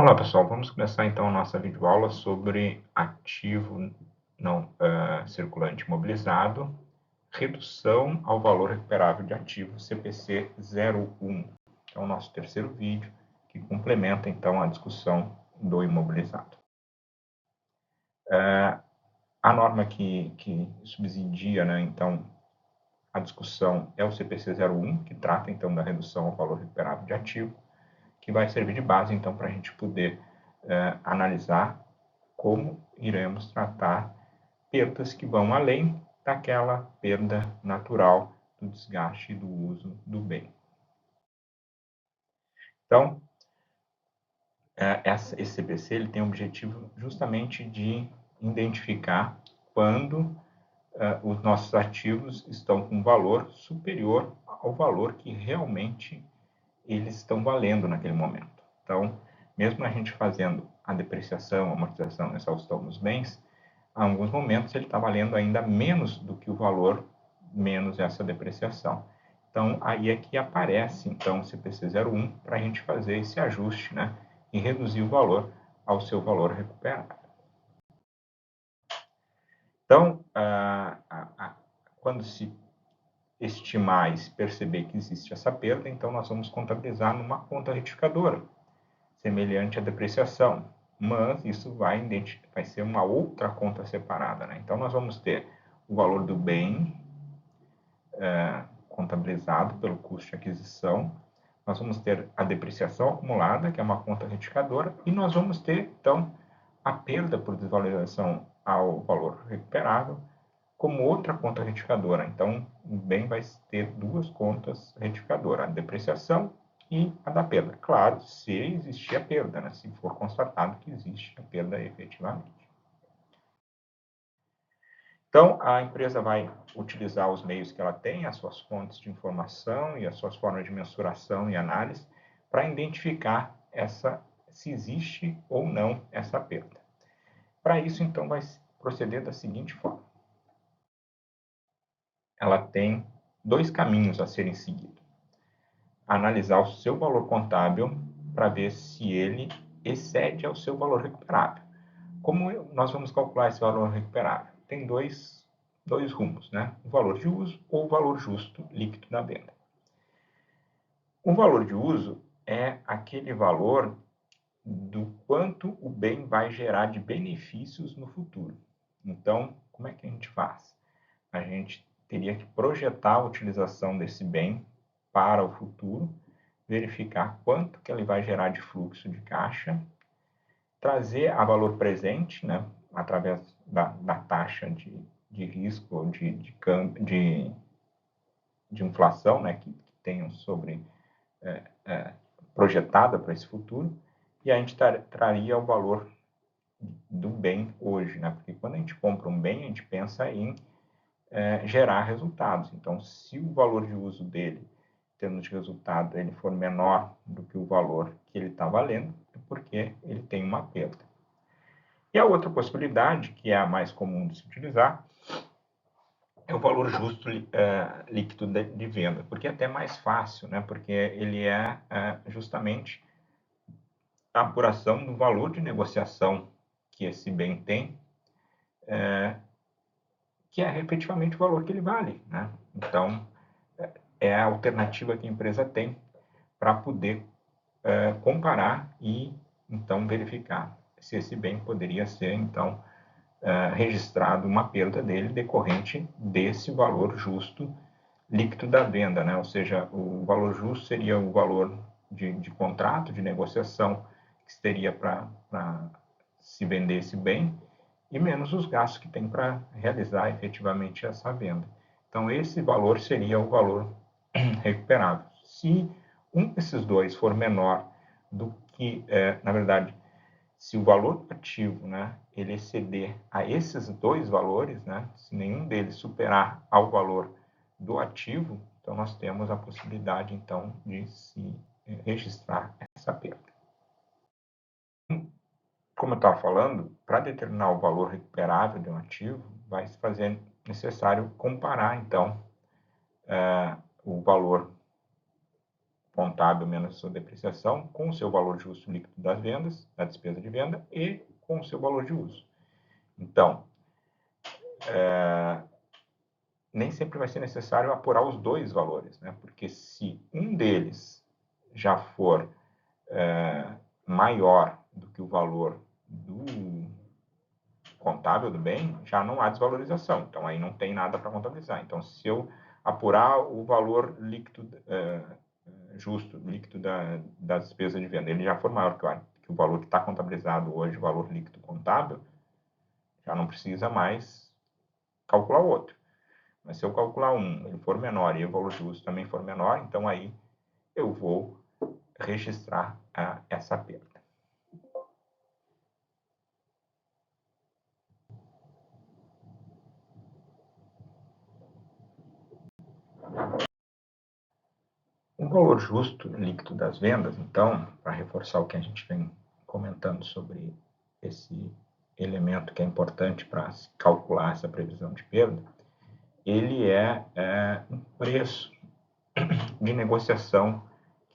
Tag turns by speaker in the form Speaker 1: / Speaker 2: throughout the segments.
Speaker 1: Olá pessoal, vamos começar então a nossa videoaula sobre ativo não circulante imobilizado, redução ao valor recuperável de ativo CPC 01. É o nosso terceiro vídeo que complementa então a discussão do imobilizado. A norma que subsidia, né, então, a discussão é o CPC 01, que trata então da redução ao valor recuperável de ativo, que vai servir de base então para a gente poder analisar como iremos tratar perdas que vão além daquela perda natural do desgaste e do uso do bem. Então, esse CPC ele tem o objetivo justamente de identificar quando os nossos ativos estão com valor superior ao valor que realmente eles estão valendo naquele momento. Então, mesmo a gente fazendo a depreciação, a amortização, a exaustão dos bens, em alguns momentos ele está valendo ainda menos do que o valor menos essa depreciação. Então, aí é que aparece então o CPC 01 para a gente fazer esse ajuste, né, e reduzir o valor ao seu valor recuperável. Então, quando se estimar e se perceber que existe essa perda, então nós vamos contabilizar numa conta retificadora, semelhante à depreciação, mas isso vai ser uma outra conta separada, né? Então nós vamos ter o valor do bem contabilizado pelo custo de aquisição, nós vamos ter a depreciação acumulada, que é uma conta retificadora, e nós vamos ter, então, a perda por desvalorização ao valor recuperável como outra conta retificadora. Então, o bem vai ter duas contas retificadoras, a depreciação e a da perda. Claro, se existir a perda, né? Se for constatado que existe a perda efetivamente. Então, a empresa vai utilizar os meios que ela tem, as suas fontes de informação e as suas formas de mensuração e análise, para identificar se existe ou não essa perda. Para isso, então, vai proceder da seguinte forma. Ela tem dois caminhos a serem seguidos. Analisar o seu valor contábil para ver se ele excede ao seu valor recuperável. Como nós vamos calcular esse valor recuperável? Tem dois rumos, né? O valor de uso ou o valor justo líquido da venda. O valor de uso é aquele valor do quanto o bem vai gerar de benefícios no futuro. Então, como é que a gente faz? A gente teria que projetar a utilização desse bem para o futuro, verificar quanto que ele vai gerar de fluxo de caixa, trazer a valor presente, né, através da taxa de risco ou de inflação, né, que tenham sobre projetada para esse futuro, e a gente traria o valor do bem hoje, né? Porque quando a gente compra um bem, a gente pensa em gerar resultados. Então, se o valor de uso dele, em termos de resultado, ele for menor do que o valor que ele está valendo, é porque ele tem uma perda. E a outra possibilidade, que é a mais comum de se utilizar, é o valor justo líquido de venda, porque é até mais fácil, né? Porque ele é justamente a apuração do valor de negociação que esse bem tem, que é efetivamente o valor que ele vale, né? Então, é a alternativa que a empresa tem para poder comparar e, então, verificar se esse bem poderia ser, então, registrado uma perda dele decorrente desse valor justo líquido da venda, né? Ou seja, o valor justo seria o valor de contrato, de negociação que teria para se vender esse bem e menos os gastos que tem para realizar efetivamente essa venda. Então, esse valor seria o valor recuperável. Se um desses dois for menor do que, na verdade, se o valor do ativo, né, ele exceder a esses dois valores, né, se nenhum deles superar ao valor do ativo, então nós temos a possibilidade, então, de se registrar essa perda. Como eu estava falando, para determinar o valor recuperável de um ativo, vai se fazer necessário comparar, então, o valor contábil menos a sua depreciação, com o seu valor justo líquido das vendas, da despesa de venda, e com o seu valor de uso. Então, nem sempre vai ser necessário apurar os dois valores, né? Porque se um deles já for maior do que o valor do contábil do bem, já não há desvalorização. Então, aí não tem nada para contabilizar. Então, se eu apurar o valor líquido justo, líquido da despesa de venda, ele já for maior que o valor que está contabilizado hoje, o valor líquido contábil, já não precisa mais calcular o outro. Mas se eu calcular um, ele for menor e o valor de uso também for menor, então aí eu vou registrar essa perda. O valor justo líquido das vendas, então, para reforçar o que a gente vem comentando sobre esse elemento que é importante para calcular essa previsão de perda, ele é um preço de negociação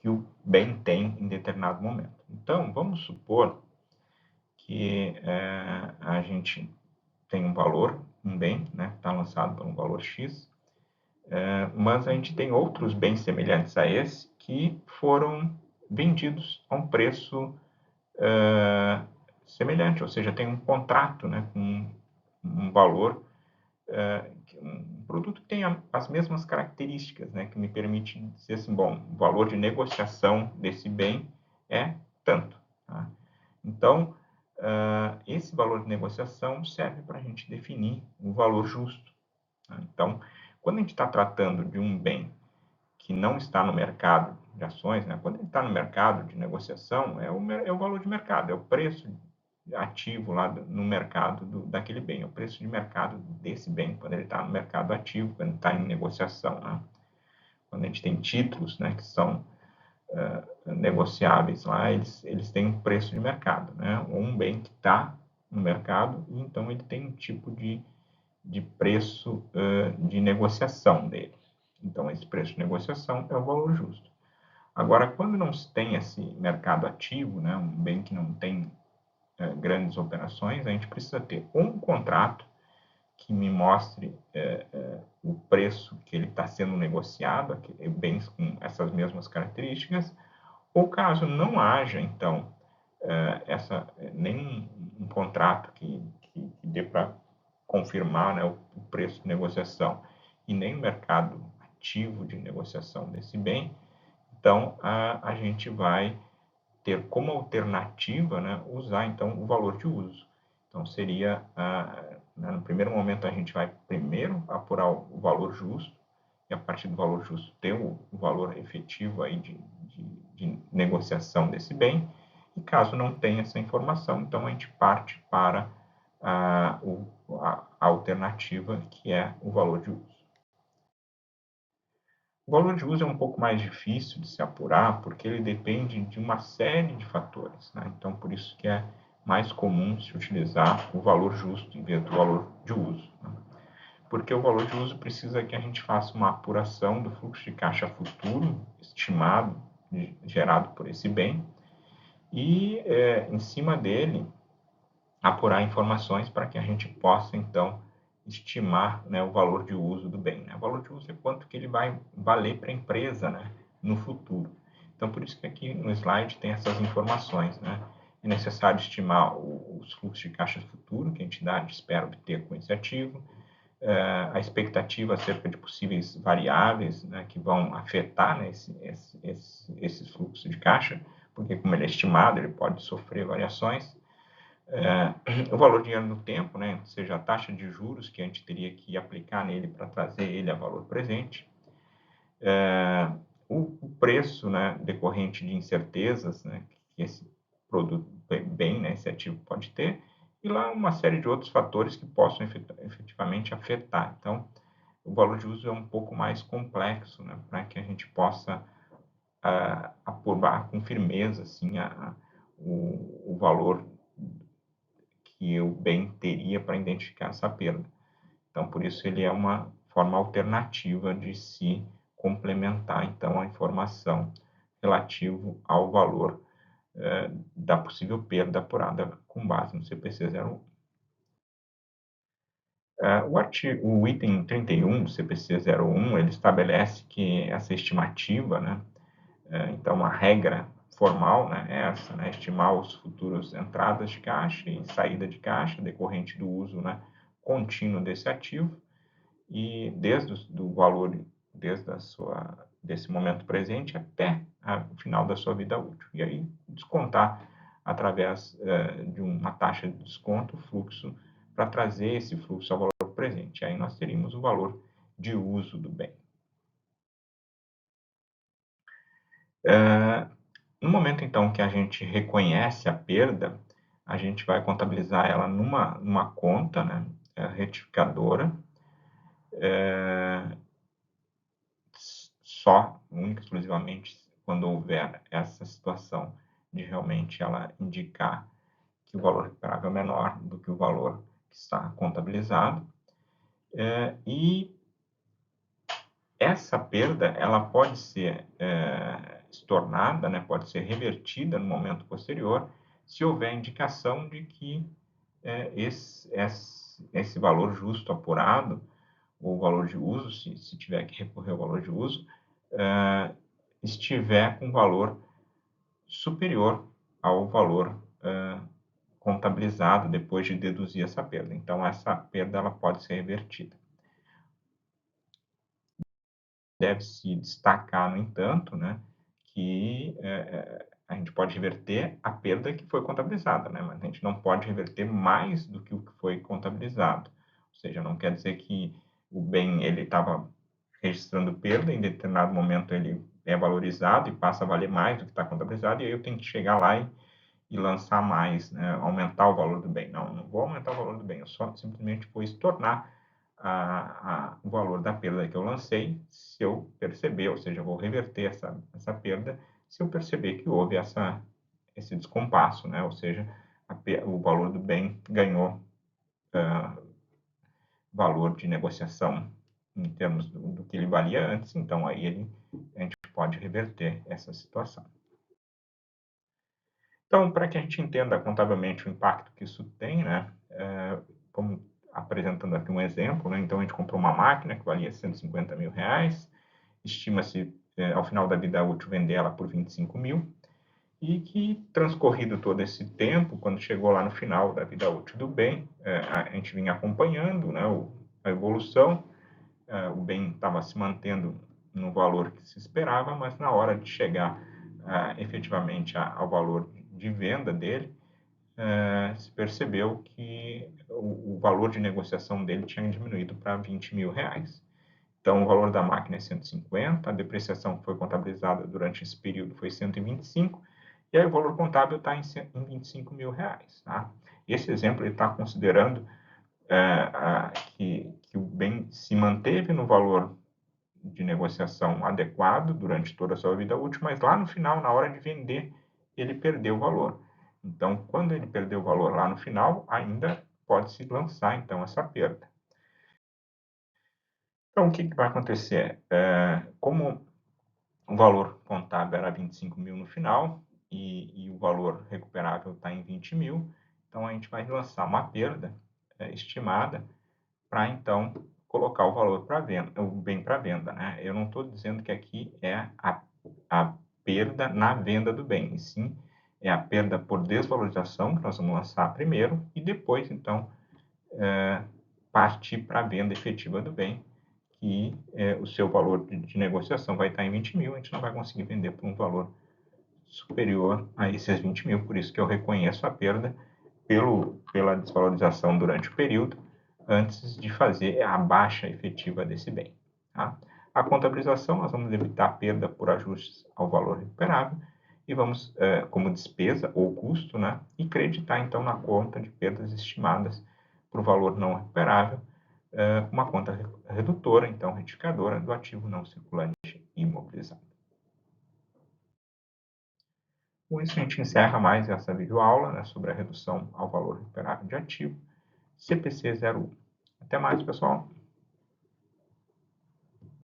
Speaker 1: que o bem tem em determinado momento. Então, vamos supor que a gente tem um valor, um bem, né, está lançado por um valor X, mas a gente tem outros bens semelhantes a esse que foram vendidos a um preço semelhante, ou seja, tem um contrato, né, com um valor, um produto que tem as mesmas características, né, que me permite dizer assim, bom, o valor de negociação desse bem é tanto. Tá? Então, esse valor de negociação serve para a gente definir o valor justo. Tá? Então, quando a gente está tratando de um bem que não está no mercado de ações, né? Quando ele está no mercado de negociação, é o valor de mercado, é o preço ativo lá no mercado daquele bem, é o preço de mercado desse bem, quando ele está no mercado ativo, quando ele está em negociação. Né? Quando a gente tem títulos, né, que são negociáveis lá, eles têm um preço de mercado, né? Ou um bem que está no mercado, e então ele tem um tipo de preço de negociação dele. Então, esse preço de negociação é o valor justo. Agora, quando não se tem esse mercado ativo, né, um bem que não tem grandes operações, a gente precisa ter um contrato que me mostre o preço que ele está sendo negociado, bens com essas mesmas características, ou caso não haja, então, nem um contrato que dê para confirmar, né, o preço de negociação e nem o mercado ativo de negociação desse bem, então a gente vai ter como alternativa, né, usar então o valor de uso. Então seria, no primeiro momento a gente vai primeiro apurar o valor justo, e a partir do valor justo ter o valor efetivo aí de negociação desse bem, e caso não tenha essa informação, então a gente parte para a alternativa que é o valor de uso. O valor de uso é um pouco mais difícil de se apurar, porque ele depende de uma série de fatores, né? Então, por isso que é mais comum se utilizar o valor justo em vez do valor de uso. Né? Porque o valor de uso precisa que a gente faça uma apuração do fluxo de caixa futuro, estimado, gerado por esse bem, e, em cima dele, apurar informações para que a gente possa, então, estimar, né, o valor de uso do bem. Né? O valor de uso é quanto que ele vai valer para a empresa, né, no futuro. Então, por isso que aqui no slide tem essas informações. Né? É necessário estimar os fluxos de caixa futuro que a entidade espera obter com esse ativo, a expectativa acerca de possíveis variáveis, né, que vão afetar, né, esses fluxos de caixa, porque como ele é estimado, ele pode sofrer variações. O valor de dinheiro no tempo, né, ou seja, a taxa de juros que a gente teria que aplicar nele para trazer ele a valor presente, o preço, né, decorrente de incertezas, né, que esse produto bem, né, esse ativo pode ter, e lá uma série de outros fatores que possam efetivamente afetar. Então, o valor de uso é um pouco mais complexo, né, para que a gente possa apurar com firmeza assim, o valor que o bem teria para identificar essa perda. Então, por isso ele é uma forma alternativa de se complementar, então, a informação relativo ao valor da possível perda apurada com base no CPC 01. O item 31 do CPC 01, ele estabelece que essa estimativa, né, então a regra formal, né, é essa, né, estimar os futuros entradas de caixa e saída de caixa decorrente do uso, né, contínuo desse ativo, e desse momento presente até o final da sua vida útil. E aí descontar através de uma taxa de desconto o fluxo para trazer esse fluxo ao valor presente. Aí nós teríamos o valor de uso do bem. No momento, então, que a gente reconhece a perda, a gente vai contabilizar ela numa conta, né, retificadora, só, única e exclusivamente, quando houver essa situação de realmente ela indicar que o valor recuperável é menor do que o valor que está contabilizado. E essa perda, ela pode ser estornada, né, pode ser revertida no momento posterior, se houver indicação de que esse valor justo apurado, o valor de uso, se tiver que recorrer ao valor de uso, estiver com valor superior ao valor contabilizado depois de deduzir essa perda. Então, essa perda ela pode ser revertida. Deve-se destacar, no entanto, né, que a gente pode reverter a perda que foi contabilizada, né, mas a gente não pode reverter mais do que o que foi contabilizado. Ou seja, não quer dizer que o bem ele estava registrando perda, em determinado momento ele é valorizado e passa a valer mais do que está contabilizado, e aí eu tenho que chegar lá e lançar mais, né, aumentar o valor do bem. Não vou aumentar o valor do bem, eu só simplesmente vou estornar o valor da perda que eu lancei, se eu perceber, ou seja, eu vou reverter essa perda, se eu perceber que houve esse descompasso, né, ou seja, o valor do bem ganhou valor de negociação em termos do que ele valia antes, então aí a gente pode reverter essa situação. Então, para que a gente entenda contabilmente o impacto que isso tem, né, como apresentando aqui um exemplo, né, então a gente comprou uma máquina que valia 150 mil reais, estima-se ao final da vida útil vender ela por 25 mil, e que transcorrido todo esse tempo, quando chegou lá no final da vida útil do bem, a gente vinha acompanhando, né, a evolução, o bem estava se mantendo no valor que se esperava, mas na hora de chegar efetivamente ao valor de venda dele, se percebeu que o valor de negociação dele tinha diminuído para 20 mil reais. Então, o valor da máquina é 150, a depreciação que foi contabilizada durante esse período foi 125, e aí o valor contábil está em 25 mil reais. Tá? Esse exemplo está considerando que o bem se manteve no valor de negociação adequado durante toda a sua vida útil, mas lá no final, na hora de vender, ele perdeu o valor. Então, quando ele perdeu o valor lá no final, ainda pode-se lançar, então, essa perda. Então, o que vai acontecer? Como o valor contábil era 25 mil no final e o valor recuperável está em 20 mil, então a gente vai lançar uma perda estimada para, então, colocar o valor para venda, o bem para venda, né? Eu não estou dizendo que aqui é a perda na venda do bem, e sim é a perda por desvalorização, que nós vamos lançar primeiro, e depois, então, partir para a venda efetiva do bem, que o seu valor de negociação vai estar em 20 mil, a gente não vai conseguir vender por um valor superior a esses 20 mil, por isso que eu reconheço a perda pela desvalorização durante o período, antes de fazer a baixa efetiva desse bem. Tá? A contabilização, nós vamos evitar a perda por ajustes ao valor recuperável e vamos, como despesa ou custo, né, e creditar, então, na conta de perdas estimadas para o valor não recuperável, uma conta redutora, então, retificadora do ativo não circulante imobilizado. Com isso, a gente encerra mais essa videoaula, né, sobre a redução ao valor recuperável de ativo, CPC 01. Até mais, pessoal!